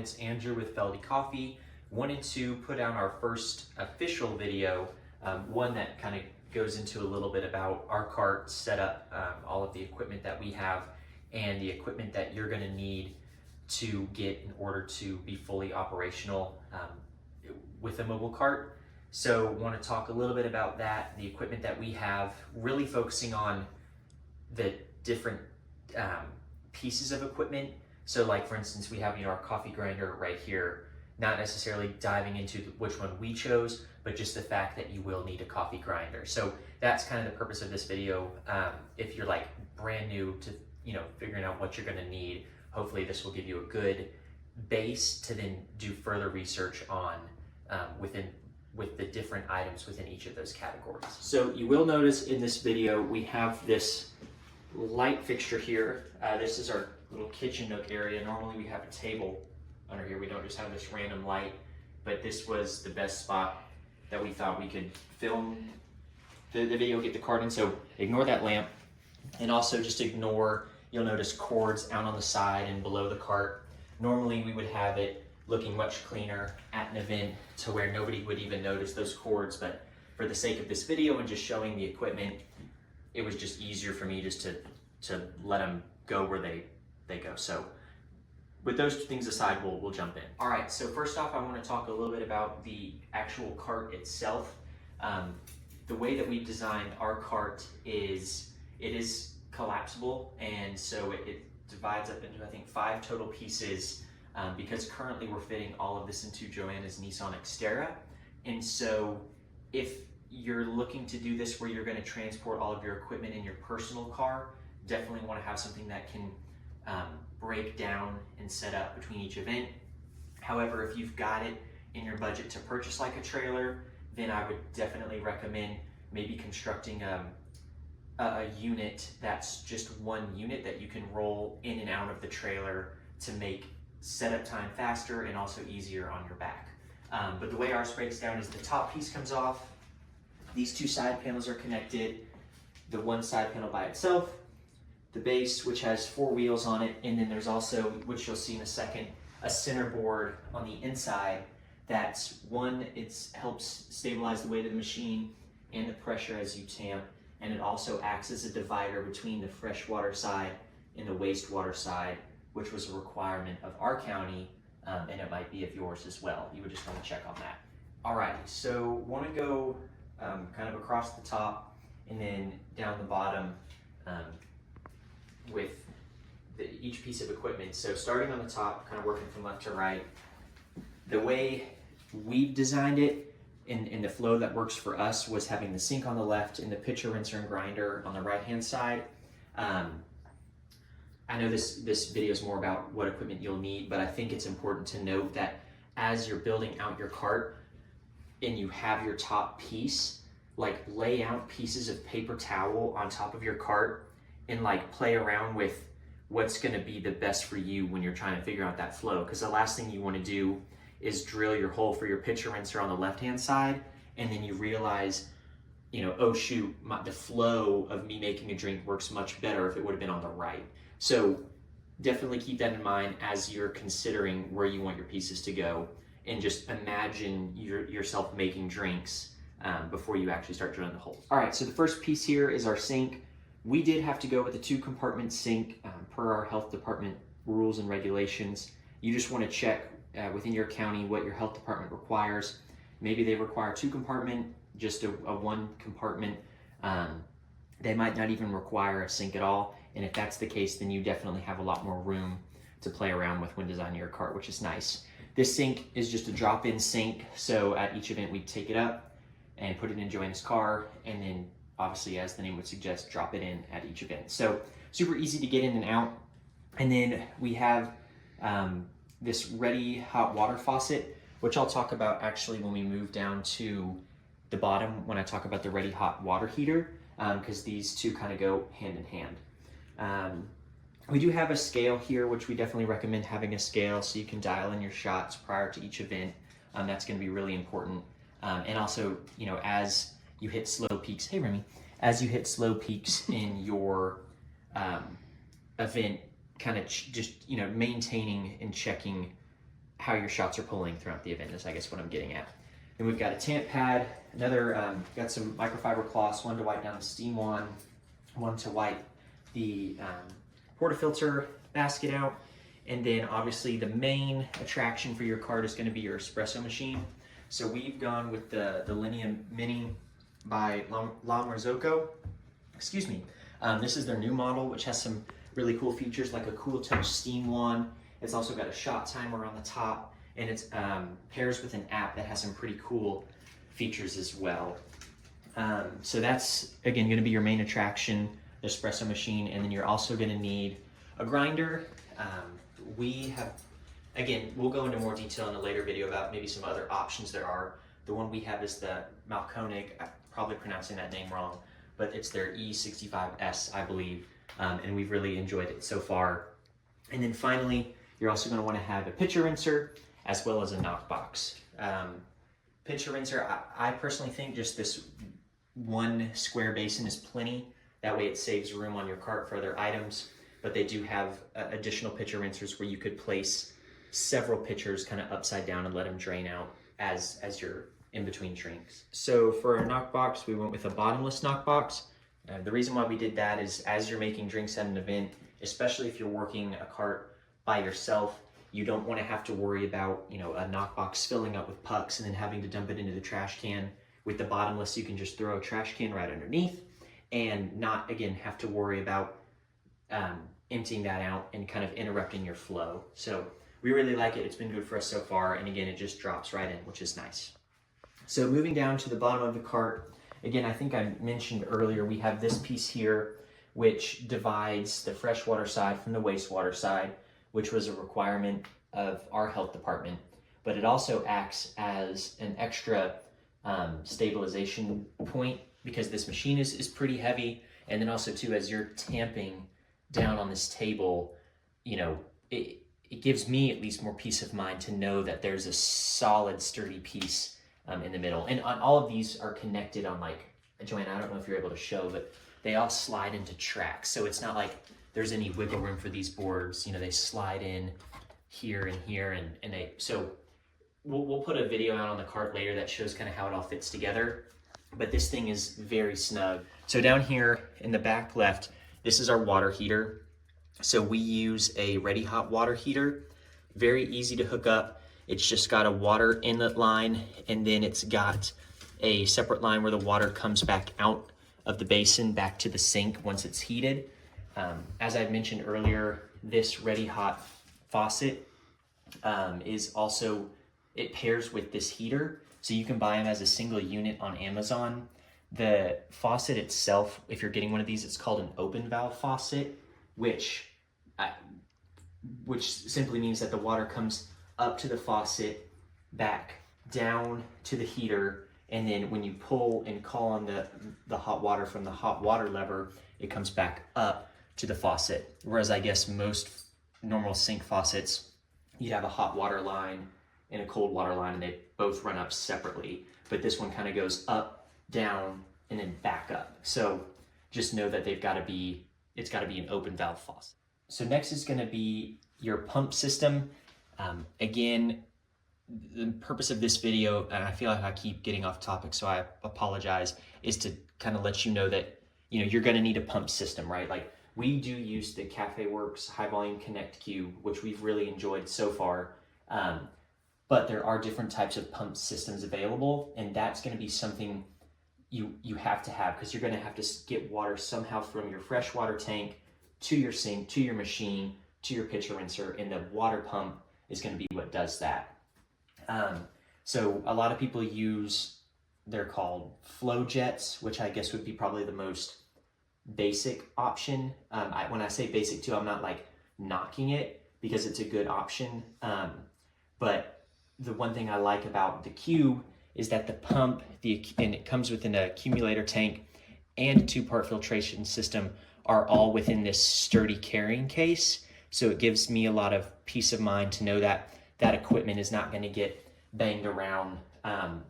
it's Andrew with Feldy Coffee. Wanted to put out our first official video, one that kind of goes into a little bit about our cart setup, all of the equipment that we have, and the equipment that you're going to need to get in order to be fully operational with a mobile cart. So want to talk a little bit about that, the equipment that we have, really focusing on the different pieces of equipment. So like for instance, we have our coffee grinder right here, not necessarily diving into which one we chose, but just the fact that you will need a coffee grinder. So that's kind of the purpose of this video. If you're like brand new to figuring out what you're going to need, hopefully this will give you a good base to then do further research on with the different items within each of those categories. So you will notice in this video we have this light fixture here. This is our little kitchen nook area. Normally we have a table under here. We don't just have this random light, but this was the best spot that we thought we could film the video, get the cart in. So ignore that lamp, and also just ignore, you'll notice cords out on the side and below the cart. Normally we would have it looking much cleaner at an event to where nobody would even notice those cords, but for the sake of this video and just showing the equipment, it was just easier for me just to let them go where they go. So with those two things aside, we'll jump in. All right, so first off, I want to talk a little bit about the actual cart itself. The way that we've designed our cart is, it is collapsible, and so it divides up into, I think, 5 total pieces, because currently we're fitting all of this into Joanna's Nissan Xterra. And so if you're looking to do this where you're going to transport all of your equipment in your personal car, definitely want to have something that can break down and set up between each event. However, if you've got it in your budget to purchase like a trailer, then I would definitely recommend maybe constructing a unit that's just one unit that you can roll in and out of the trailer to make setup time faster and also easier on your back. But the way ours breaks down is the top piece comes off, these 2 side panels are connected, the one side panel by itself, the base, which has 4 wheels on it, and then there's also, which you'll see in a second, a center board on the inside that's it helps stabilize the weight of the machine and the pressure as you tamp, and it also acts as a divider between the freshwater side and the wastewater side, which was a requirement of our county, and it might be of yours as well. You would just want to check on that. Alrighty, so want to go kind of across the top and then down the bottom with each piece of equipment. So starting on the top, kind of working from left to right, the way we've designed it in the flow that works for us was having the sink on the left and the pitcher, rinser, and grinder on the right-hand side. I know this video is more about what equipment you'll need, but I think it's important to note that as you're building out your cart and you have your top piece, like lay out pieces of paper towel on top of your cart and like play around with what's going to be the best for you when you're trying to figure out that flow. Because the last thing you want to do is drill your hole for your pitcher rinser on the left-hand side, and then you realize, oh shoot, the flow of me making a drink works much better if it would have been on the right. So definitely keep that in mind as you're considering where you want your pieces to go, and just imagine yourself making drinks before you actually start drilling the holes. All right, so the first piece here is our sink. We did have to go with a 2-compartment sink per our health department rules and regulations. You just want to check within your county what your health department requires. Maybe they require 2-compartment, just a 1-compartment. They might not even require a sink at all. And if that's the case, then you definitely have a lot more room to play around with when designing your cart, which is nice. This sink is just a drop-in sink. So at each event, we take it up and put it in Joanna's car, and then obviously, as the name would suggest, drop it in at each event. So super easy to get in and out. And then we have this ready hot water faucet, which I'll talk about actually when we move down to the bottom when I talk about the ready hot water heater, because these two kind of go hand in hand. We do have a scale here, which we definitely recommend having a scale so you can dial in your shots prior to each event. That's going to be really important. And also, as you hit slow peaks, hey Remy, as you hit slow peaks in your event, kind of just maintaining and checking how your shots are pulling throughout the event is I guess what I'm getting at. Then we've got a tamp pad, got some microfiber cloths, one to wipe down the steam wand, one to wipe the portafilter basket out. And then obviously the main attraction for your cart is going to be your espresso machine. So we've gone with the Linea Mini by La Marzocco. Excuse me. This is their new model, which has some really cool features like a cool touch steam wand. It's also got a shot timer on the top, and it pairs with an app that has some pretty cool features as well. So that's, again, going to be your main attraction, the espresso machine, and then you're also going to need a grinder. We have, again, we'll go into more detail in a later video about maybe some other options there are. The one we have is the Mahlkönig, I'm probably pronouncing that name wrong, but it's their E65S, I believe, and we've really enjoyed it so far. And then finally, you're also going to want to have a pitcher rinser as well as a knockbox. Pitcher rinser, I personally think just this one square basin is plenty. That way it saves room on your cart for other items, but they do have additional pitcher rinsers where you could place several pitchers kind of upside down and let them drain out as you're in between drinks. So for our knockbox, we went with a bottomless knockbox. The reason why we did that is as you're making drinks at an event, especially if you're working a cart by yourself, you don't want to have to worry about, a knockbox filling up with pucks and then having to dump it into the trash can. With the bottomless, you can just throw a trash can right underneath and not, again, have to worry about emptying that out and kind of interrupting your flow. So we really like it. It's been good for us so far. And again, it just drops right in, which is nice. So moving down to the bottom of the cart, again, I think I mentioned earlier, we have this piece here, which divides the freshwater side from the wastewater side, which was a requirement of our health department, but it also acts as an extra stabilization point because this machine is pretty heavy. And then also too, as you're tamping down on this table, it gives me at least more peace of mind to know that there's a solid, sturdy piece in the middle. And all of these are connected on Joanna, I don't know if you're able to show, but they all slide into tracks. So it's not like there's any wiggle room for these boards. They slide in here and here, and so we'll put a video out on the cart later that shows kind of how it all fits together. But this thing is very snug. So down here in the back left, this is our water heater. So we use a Ready Hot water heater. Very easy to hook up. It's just got a water inlet line, and then it's got a separate line where the water comes back out of the basin back to the sink once it's heated. As I mentioned earlier, this Ready Hot faucet is also, it pairs with this heater. So you can buy them as a single unit on Amazon. The faucet itself, if you're getting one of these, it's called an open valve faucet, which simply means that the water comes up to the faucet, back down to the heater, and then when you pull and call on the hot water from the hot water lever, it comes back up to the faucet. Whereas I guess most normal sink faucets, you'd have a hot water line and a cold water line, and they both run up separately. But this one kind of goes up, down, and then back up. So just know that it's got to be an open valve faucet. So next is going to be your pump system. Again, the purpose of this video, and I feel like I keep getting off topic, so I apologize, is to kind of let you know that you're going to need a pump system, right? Like we do use the CafeWorks High Volume Connect Cube, which we've really enjoyed so far. But there are different types of pump systems available, and that's going to be something you have to have, because you're going to have to get water somehow from your freshwater tank to your sink, to your machine, to your pitcher rinser, and the water pump is going to be what does that. So a lot of people they're called flow jets, which I guess would be probably the most basic option. When I say basic too, I'm not knocking it, because it's a good option. But the one thing I like about the Cube is that the pump, and it comes within an accumulator tank and a 2-part filtration system, are all within this sturdy carrying case. So it gives me a lot of peace of mind to know that that equipment is not going to get banged around. And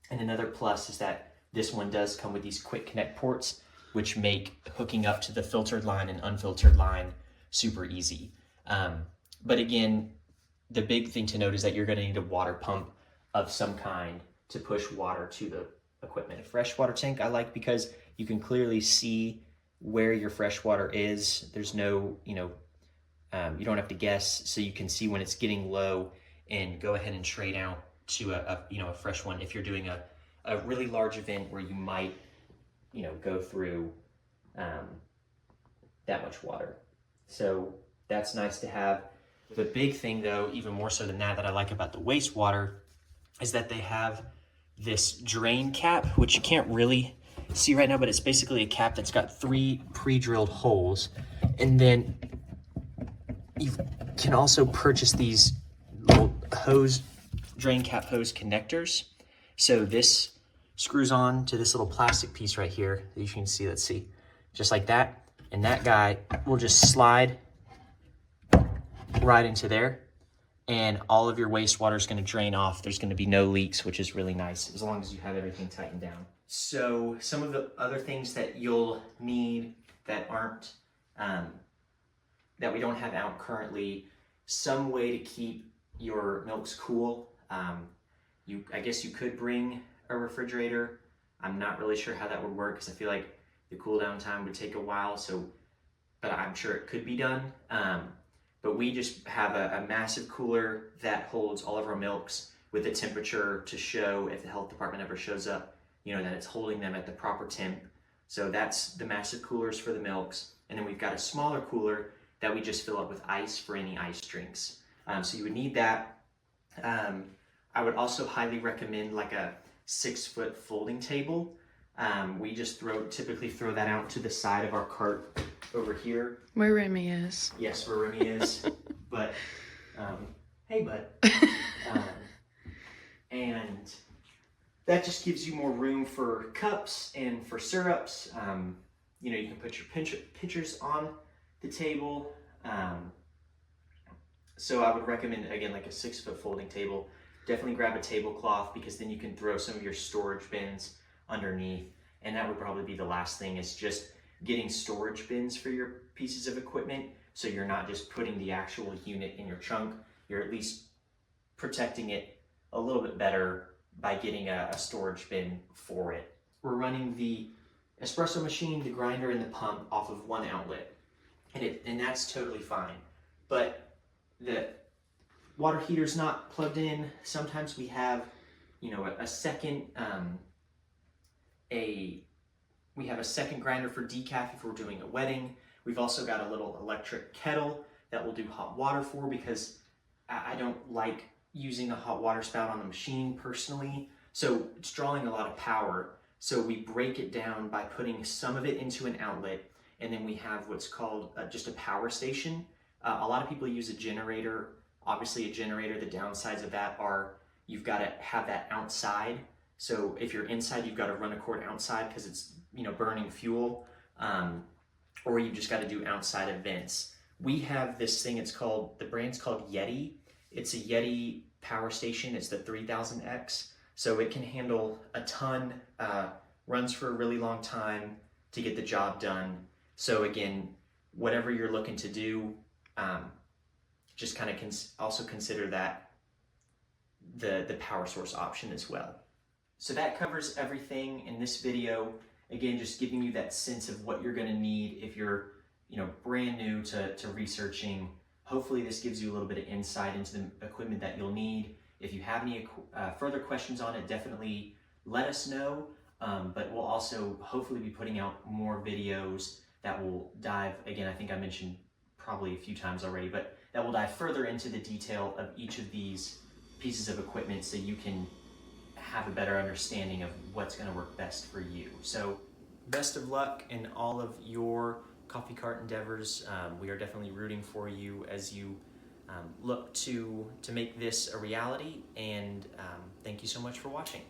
another plus is that this one does come with these quick connect ports, which make hooking up to the filtered line and unfiltered line super easy. But again, the big thing to note is that you're gonna need a water pump of some kind to push water to the equipment. A freshwater tank I like because you can clearly see where your fresh water is. There's no, you don't have to guess, so you can see when it's getting low and go ahead and trade out to a fresh one if you're doing a really large event where you might, go through that much water. So that's nice to have. The big thing though, even more so than that I like about the wastewater is that they have this drain cap, which you can't really see right now, but it's basically a cap that's got 3 pre-drilled holes. And then you can also purchase these little drain cap hose connectors. So this screws on to this little plastic piece right here that you can see, let's see, just like that. And that guy will just slide right into there, and all of your wastewater is going to drain off. There's going to be no leaks, which is really nice as long as you have everything tightened down. So some of the other things that you'll need that aren't, that we don't have out currently, some way to keep your milks cool. I guess you could bring a refrigerator. I'm not really sure how that would work because I feel like the cool down time would take a while, but I'm sure it could be done. But we just have a massive cooler that holds all of our milks with the temperature to show, if the health department ever shows up, that it's holding them at the proper temp. So that's the massive coolers for the milks. And then we've got a smaller cooler that we just fill up with ice for any ice drinks. So you would need that. I would also highly recommend like a 6-foot folding table. We just typically throw that out to the side of our cart over here. Where Remy is. Yes, where Remy is. But, hey, bud. And that just gives you more room for cups and for syrups. You can put your pitchers on the table. So I would recommend, again, like a 6-foot folding table. Definitely grab a tablecloth because then you can throw some of your storage bins underneath. And that would probably be the last thing, is just getting storage bins for your pieces of equipment, so you're not just putting the actual unit in your trunk. You're at least protecting it a little bit better by getting a storage bin for it. We're running the espresso machine, the grinder, and the pump off of one outlet, and that's totally fine. But the water heater's not plugged in. Sometimes we have, a second we have a second grinder for decaf if we're doing a wedding. We've also got a little electric kettle that we'll do hot water for, because I don't like using a hot water spout on the machine personally. So it's drawing a lot of power. So we break it down by putting some of it into an outlet, and then we have what's called just a power station. A lot of people use a generator. Obviously a generator, the downsides of that are you've got to have that outside. So if you're inside, you've got to run a cord outside because it's burning fuel, or you've just got to do outside events. We have this thing, the brand's called Yeti. It's a Yeti power station. It's the 3000X. So it can handle a ton, runs for a really long time to get the job done. So again, whatever you're looking to do, just kind of also consider that the power source option as well. So that covers everything in this video. Again, just giving you that sense of what you're going to need if you're, brand new to researching. Hopefully this gives you a little bit of insight into the equipment that you'll need. If you have any further questions on it, definitely let us know. But we'll also hopefully be putting out more videos that will dive, again, I think I mentioned probably a few times already, but that will dive further into the detail of each of these pieces of equipment so you can have a better understanding of what's going to work best for you. So best of luck in all of your coffee cart endeavors. We are definitely rooting for you as you look to make this a reality, and thank you so much for watching.